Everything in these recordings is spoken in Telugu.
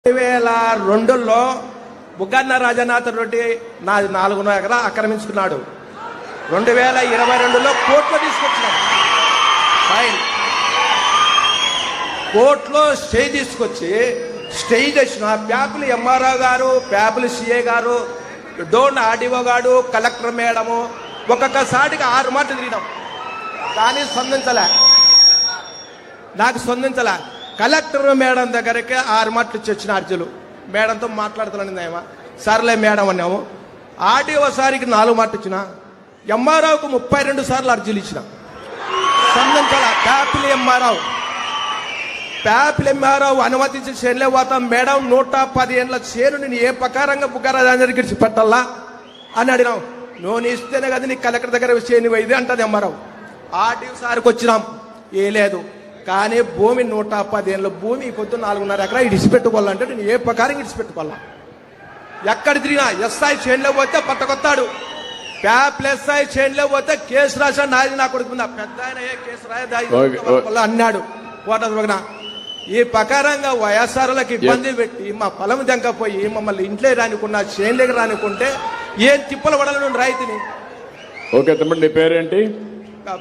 2002లో బుగ్గన్న రాజనాథ్ రెడ్డి నాది 4 ఎకరా ఆక్రమించుకున్నాడు. 2022లో కోర్టులో తీసుకొచ్చినాడు. ఫైన్ కోర్టులో స్టే తీసుకొచ్చి స్టే చేసిన ప్యాపుల్ ఎంఆర్ఓ గారు, ప్యాపుల్ సిఏ గారు, డోన్ ఆర్డీఓ గారు, కలెక్టర్ మేడము ఒక్కొక్కసారికి 6 మాటలు తిరిగినాం. కానీ నాకు స్పందించలే. కలెక్టర్ మేడం దగ్గరికి 6 మాటలు ఇచ్చి వచ్చిన అర్జులు. మేడంతో మాట్లాడుతున్నాను, సర్లే మేడం అన్నాము. ఆర్డీఓ సారికి 4 మాటలు ఇచ్చిన, ఎంఆర్ఓకు 32 సార్లు అర్జీలు ఇచ్చిన, స్పందించాల. ప్యాపిల్ ఎంఆర్ఓ అనుమతించి చేనులే పోతాం మేడం, 110 ఏళ్ళ చేను నేను ఏ ప్రకారంగా బుగ్గరాజానికి ఇచ్చి పెట్టాలా అని అడిగినాం. నువ్వు ఇస్తేనే కదా నీకు కలెక్టర్ దగ్గర చేను ఇది అంటది ఎంఆర్ఓ. ఆర్డీఓ సార్కి వచ్చినాం, ఏ లేదు. కానీ భూమి 110 ఏళ్ళ భూమి పొద్దు 4.5 ఎకరా ఇడిచిపెట్టుకోవాలంటే నేను ఏ ప్రకారం ఇడిచిపెట్టుకోవాలా? ఎక్కడ తిరిగినా ఎస్ఐ చేనులో పోతే పట్టకొత్తాడు, ప్యాప్ల్ ఎస్ఐ చేనులో పోతే కేసు రాసా నాది నా కొడుకు పెద్ద ఆయన ఏ కేసు రాయదా అన్నాడు. కోట ఈ ప్రకారంగా వైఎస్ఆర్లకు ఇబ్బంది పెట్టి మా పొలం దెంకపోయి మమ్మల్ని ఇంట్లో రానికున్నా చేనులోకి రానికుంటే ఏం తిప్పలు పడాలని రైతుని. ఓకే తమ్ముడు, నీ పేరేంటి?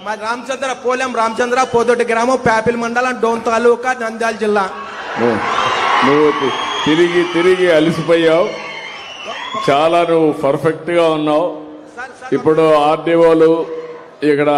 మా రామచంద్ర, పోలెం రామచంద్ర, పోదొడ్డి గ్రామం, ప్యాపిల్ మండలం, డోన్ తాలూకా, నంద్యాల జిల్లా. నువ్వు తిరిగి అలసిపోయావు, చాలా నువ్వు పర్ఫెక్ట్ గా ఉన్నావు. ఇప్పుడు ఆర్డీఓలు ఇక్కడ